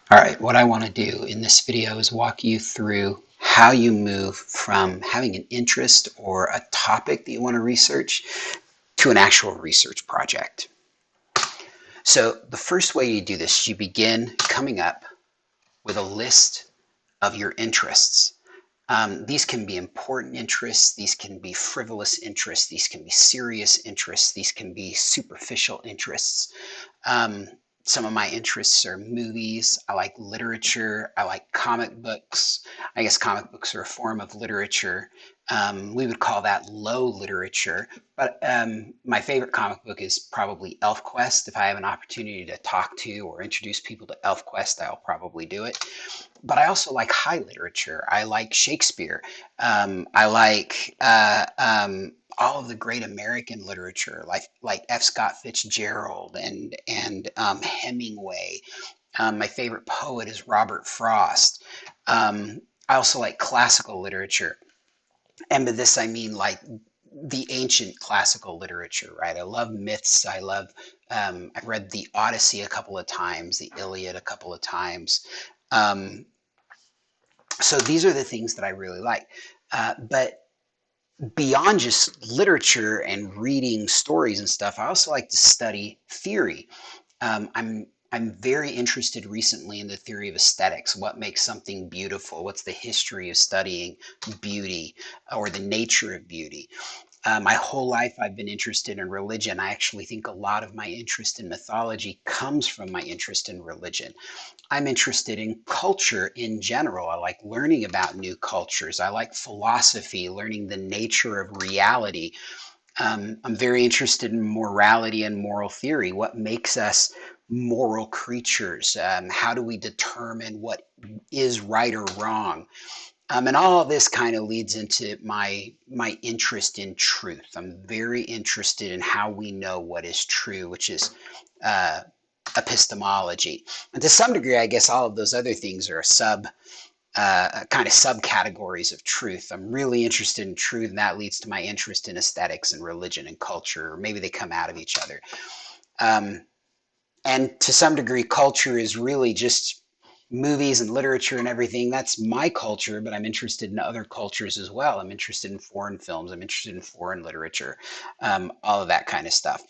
All right, what I want to do in this video is walk you through how you move from having an interest or a topic that you want to research to an actual research project. So the first way you do this is you begin coming up with a list of your interests. These can be important interests, these can be frivolous interests, these can be serious interests, these can be superficial interests. Um, some of my interests are movies. I like literature. I like comic books. I guess comic books are a form of literature. We would call that low literature. But my favorite comic book is probably ElfQuest. If I have an opportunity to talk to or introduce people to ElfQuest, I'll probably do it. But I also like high literature. I like Shakespeare. I like all of the great American literature, like F. Scott Fitzgerald and Hemingway. My favorite poet is Robert Frost. I also like classical literature, and by this I mean like the ancient classical literature, right? I love myths. I love. I've read the Odyssey a couple of times, the Iliad a couple of times. Um, so these are the things that I really like. But beyond just literature and reading stories and stuff, I also like to study theory. I'm very interested recently in the theory of aesthetics. What makes something beautiful? What's the history of studying beauty or the nature of beauty? My whole life, I've been interested in religion. I actually think a lot of my interest in mythology comes from my interest in religion. I'm interested in culture in general. I like learning about new cultures. I like philosophy, learning the nature of reality. I'm very interested in morality and moral theory. What makes us moral creatures? How do we determine what is right or wrong? And all of this kind of leads into my interest in truth. I'm very interested in how we know what is true, which is uh, epistemology. And to some degree, I guess all of those other things are kind of subcategories of truth. I'm really interested in truth, and that leads to my interest in aesthetics and religion and culture, or maybe they come out of each other. Um, and to some degree, culture is really just movies and literature and everything. That's my culture, but I'm interested in other cultures as well. I'm interested in foreign films. I'm interested in foreign literature, all of that kind of stuff.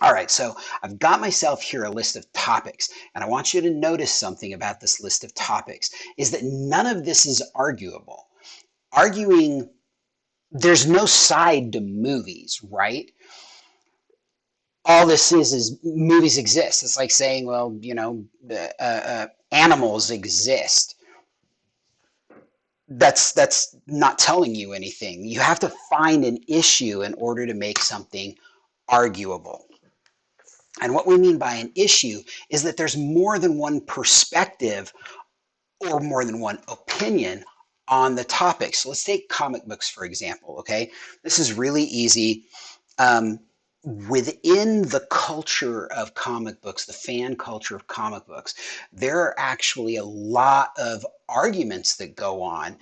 All right, so I've got myself here a list of topics, and I want you to notice something about this list of topics is that none of this is arguable. Arguing, there's no side to movies, right? All this is movies exist. It's like saying, well, animals exist. That's not telling you anything. You have to find an issue in order to make something arguable. And what we mean by an issue is that there's more than one perspective or more than one opinion on the topic. So let's take comic books, for example, okay? This is really easy. Um, Within the culture of comic books, the fan culture of comic books, there are actually a lot of arguments that go on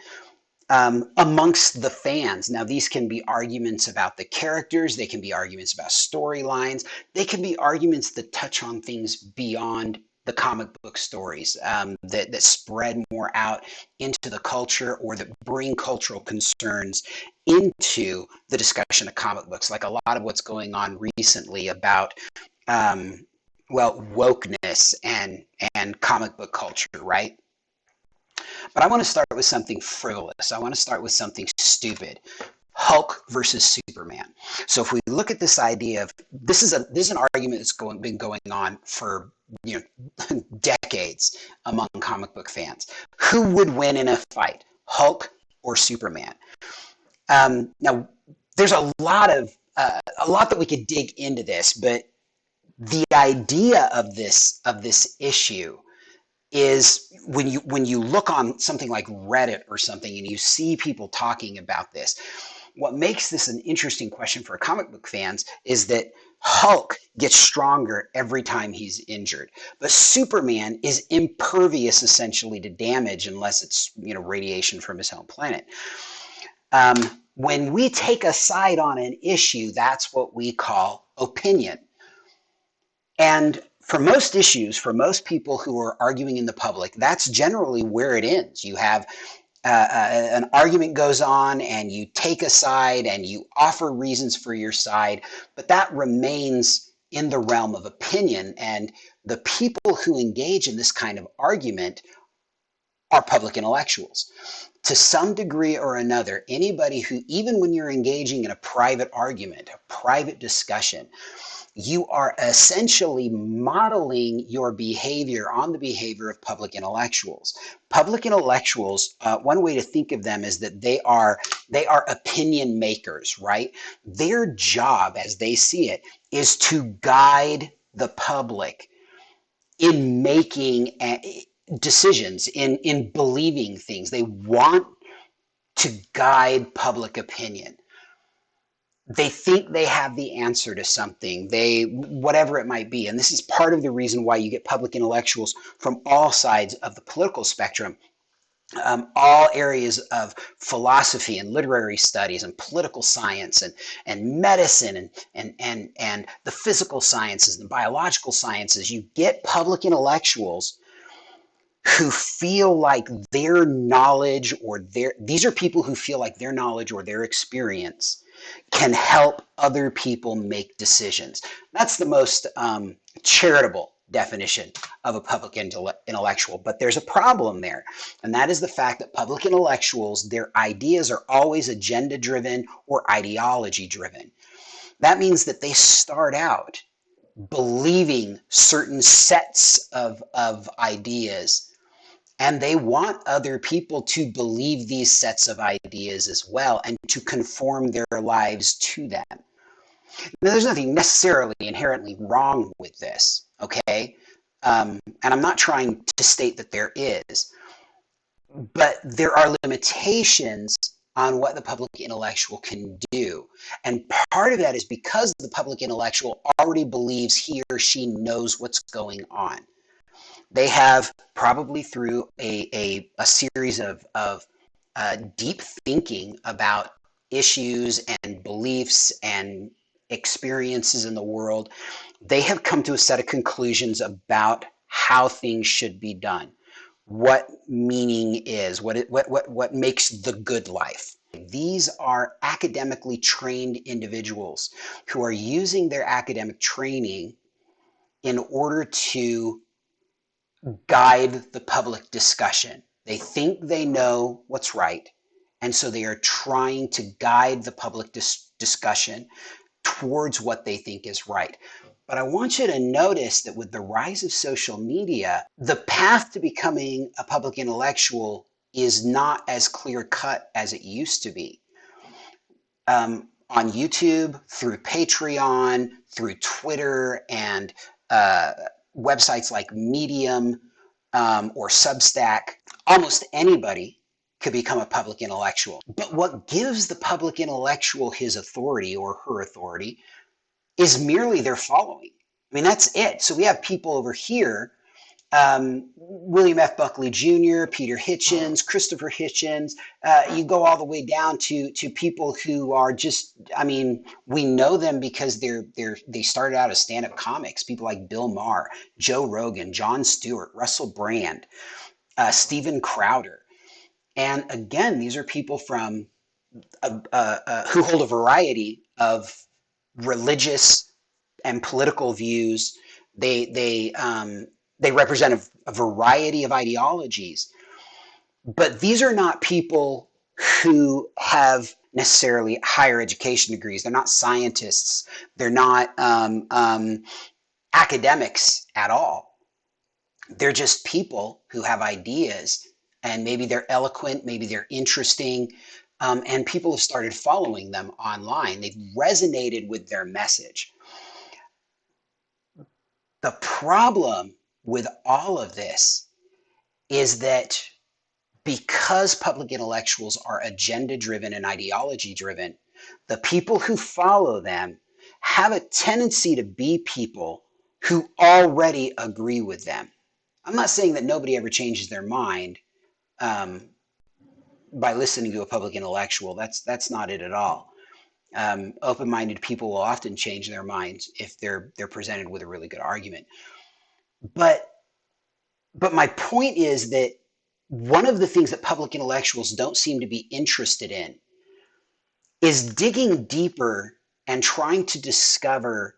amongst the fans. Now, these can be arguments about the characters, they can be arguments about storylines, they can be arguments that touch on things beyond the comic book stories that spread more out into the culture or that bring cultural concerns into the discussion of comic books, like a lot of what's going on recently about wokeness and comic book culture, right? But I want to start with something frivolous. I want to start with something stupid. Hulk versus Superman. So if we look at this idea of this is an argument that's been going on for decades among comic book fans. Who would win in a fight, Hulk or Superman? Now, there's a lot that we could dig into this, but the idea of this issue is when you look on something like Reddit or something and you see people talking about this, what makes this an interesting question for comic book fans is that Hulk gets stronger every time he's injured, but Superman is impervious essentially to damage unless it's radiation from his home planet. When we take a side on an issue, that's what we call opinion. And for most issues, for most people who are arguing in the public, that's generally where it ends. You have an argument goes on and you take a side and you offer reasons for your side, but that remains in the realm of opinion. And the people who engage in this kind of argument are public intellectuals. To some degree or another, anybody who, even when you're engaging in a private argument, a private discussion, you are essentially modeling your behavior on the behavior of public intellectuals. Public intellectuals, one way to think of them is that they are opinion makers, right? Their job, as they see it, is to guide the public in making decisions, in believing things. They want to guide public opinion. They think they have the answer to something, whatever it might be. And this is part of the reason why you get public intellectuals from all sides of the political spectrum, all areas of philosophy and literary studies and political science and medicine and the physical sciences and biological sciences. You get public intellectuals who feel like their knowledge these are people who feel like their knowledge or their experience can help other people make decisions. That's the most charitable definition of a public intellectual, but there's a problem there, and that is the fact that public intellectuals, their ideas are always agenda driven or ideology driven. That means that they start out believing certain sets of ideas, and they want other people to believe these sets of ideas as well and to conform their lives to them. Now, there's nothing necessarily inherently wrong with this, okay? And I'm not trying to state that there is, but there are limitations on what the public intellectual can do. And part of that is because the public intellectual already believes he or she knows what's going on. They have, probably through a series of deep thinking about issues and beliefs and experiences in the world, they have come to a set of conclusions about how things should be done, what meaning is, what makes the good life. These are academically trained individuals who are using their academic training in order to guide the public discussion. They think they know what's right, and so they are trying to guide the public discussion towards what they think is right. But I want you to notice that with the rise of social media, the path to becoming a public intellectual is not as clear cut as it used to be. On YouTube, through Patreon, through Twitter, and websites like Medium or Substack, almost anybody could become a public intellectual. But what gives the public intellectual his authority or her authority is merely their following. I mean, that's it. So we have people over here, William F. Buckley Jr., Peter Hitchens, Christopher Hitchens. You go all the way down to people who are just, I mean, we know them because they started out as stand-up comics. People like Bill Maher, Joe Rogan, Jon Stewart, Russell Brand, Steven Crowder. And again, these are people from who hold a variety of religious and political views. They represent a variety of ideologies, but these are not people who have necessarily higher education degrees. They're not scientists. They're not academics at all. They're just people who have ideas, and maybe they're eloquent, maybe they're interesting, and people have started following them online. They've resonated with their message. The problem with all of this is that because public intellectuals are agenda driven and ideology driven, the people who follow them have a tendency to be people who already agree with them. I'm not saying that nobody ever changes their mind by listening to a public intellectual. That's not it at all. Open-minded people will often change their minds if they're presented with a really good argument. But my point is that one of the things that public intellectuals don't seem to be interested in is digging deeper and trying to discover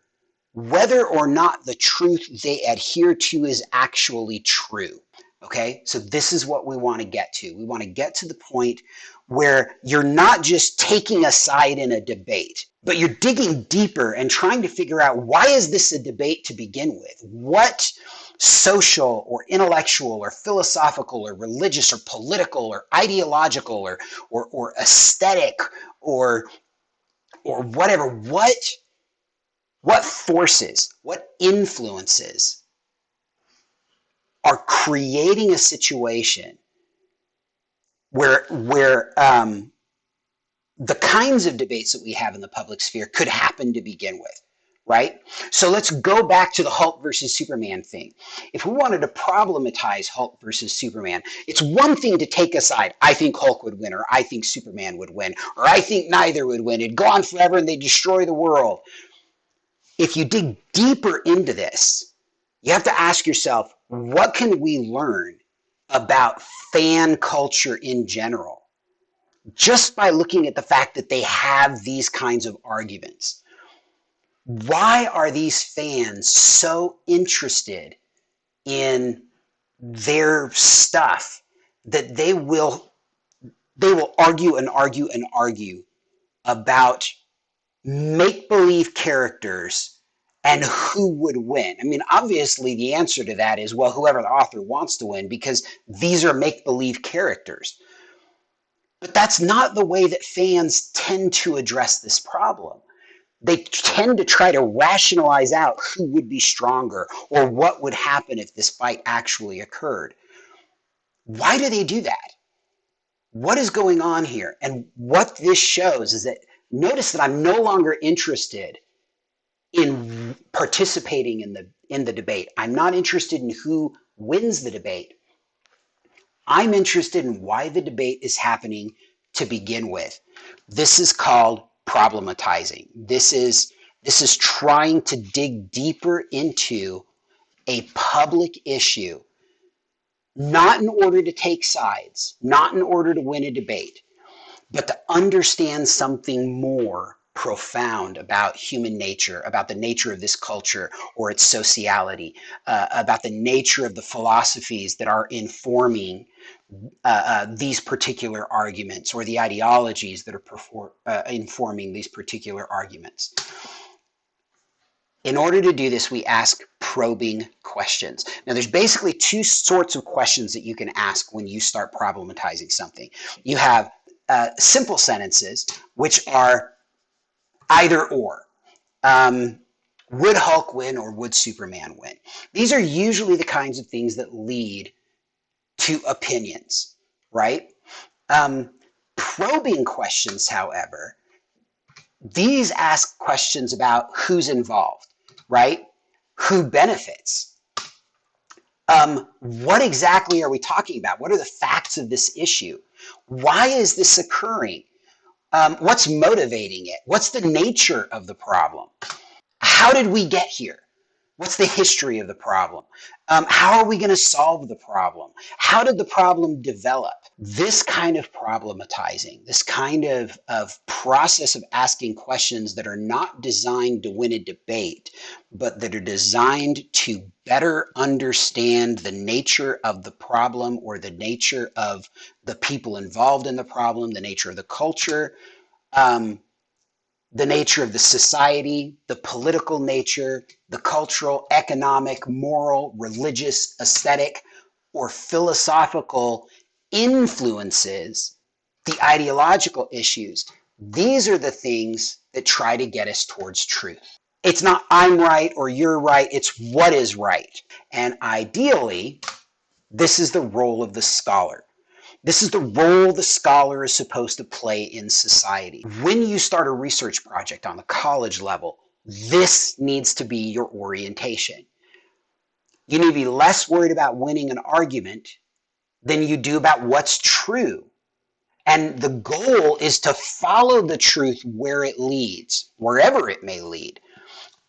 whether or not the truth they adhere to is actually true. Okay, so this is what we want to get to. We want to get to the point where you're not just taking a side in a debate, but you're digging deeper and trying to figure out, why is this a debate to begin with? What social or intellectual or philosophical or religious or political or ideological or aesthetic or whatever, what forces, what influences are creating a situation where the kinds of debates that we have in the public sphere could happen to begin with, right? So let's go back to the Hulk versus Superman thing. If we wanted to problematize Hulk versus Superman, it's one thing to take a side. I think Hulk would win, or I think Superman would win, or I think neither would win. It'd go on forever and they'd destroy the world. If you dig deeper into this, you have to ask yourself, what can we learn about fan culture in general just by looking at the fact that they have these kinds of arguments? Why are these fans so interested in their stuff that they will argue and argue and argue about make-believe characters and who would win? I mean, obviously the answer to that is, well, whoever the author wants to win, because these are make-believe characters. But that's not the way that fans tend to address this problem. They tend to try to rationalize out who would be stronger or what would happen if this fight actually occurred. Why do they do that? What is going on here? And what this shows is that, notice that I'm no longer interested in participating in the debate. I'm not interested in who wins the debate. I'm interested in why the debate is happening to begin with. This is called problematizing. This is trying to dig deeper into a public issue, not in order to take sides, not in order to win a debate, but to understand something more profound about human nature, about the nature of this culture or its sociality, about the nature of the philosophies that are informing these particular arguments, or the ideologies that are informing these particular arguments. In order to do this, we ask probing questions. Now, there's basically two sorts of questions that you can ask when you start problematizing something. You have simple sentences, which are either or. Would Hulk win or would Superman win? These are usually the kinds of things that lead to opinions, right? Probing questions, however, these ask questions about who's involved, right? Who benefits? What exactly are we talking about? What are the facts of this issue? Why is this occurring? What's motivating it? What's the nature of the problem? How did we get here? What's the history of the problem? How are we going to solve the problem? How did the problem develop? This kind of problematizing, this kind of process of asking questions that are not designed to win a debate, but that are designed to better understand the nature of the problem, or the nature of the people involved in the problem, the nature of the culture, the nature of the society, the political nature, the cultural, economic, moral, religious, aesthetic, or philosophical influences, the ideological issues. These are the things that try to get us towards truth. It's not I'm right or you're right, it's what is right. And ideally, this is the role of the scholar. This is the role the scholar is supposed to play in society. When you start a research project on the college level, this needs to be your orientation. You need to be less worried about winning an argument than you do about what's true. And the goal is to follow the truth where it leads, wherever it may lead.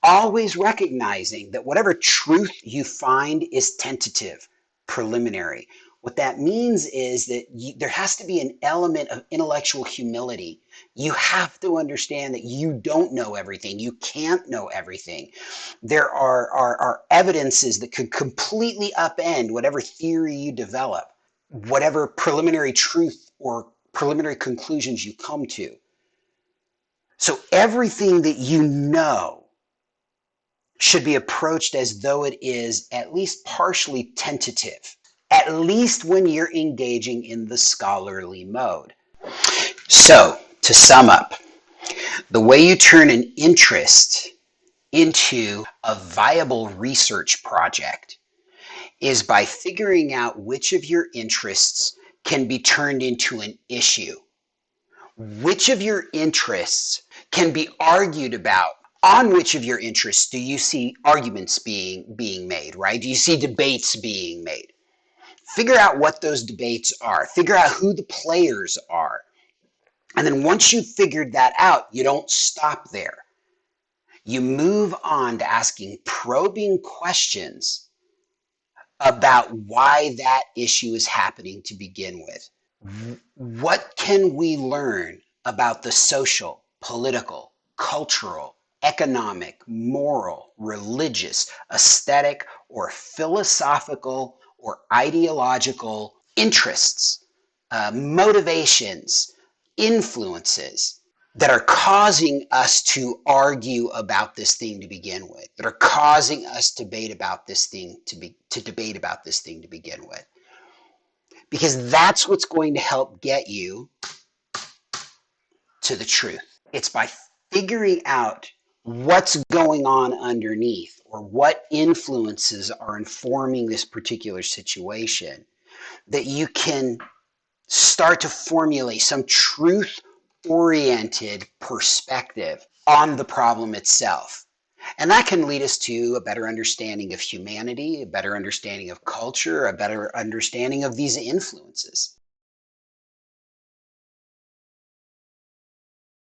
always recognizing that whatever truth you find is tentative, preliminary. What that means is that there has to be an element of intellectual humility. You have to understand that you don't know everything. You can't know everything. There are evidences that could completely upend whatever theory you develop, whatever preliminary truth or preliminary conclusions you come to. So everything that you know should be approached as though it is at least partially tentative, at least when you're engaging in the scholarly mode. So, to sum up, the way you turn an interest into a viable research project is by figuring out which of your interests can be turned into an issue. Which of your interests can be argued about? On which of your interests do you see arguments being made, right? Do you see debates being made? Figure out what those debates are. Figure out who the players are. And then once you've figured that out, you don't stop there. You move on to asking probing questions about why that issue is happening to begin with. What can we learn about the social, political, cultural, economic, moral, religious, aesthetic, or philosophical or ideological interests, motivations, influences that are causing us to argue about this thing to begin with, that are causing us to debate about this thing to begin with? Because that's what's going to help get you to the truth. It's by figuring out what's going on underneath or what influences are informing this particular situation that you can start to formulate some truth-oriented perspective on the problem itself. And that can lead us to a better understanding of humanity, a better understanding of culture, a better understanding of these influences.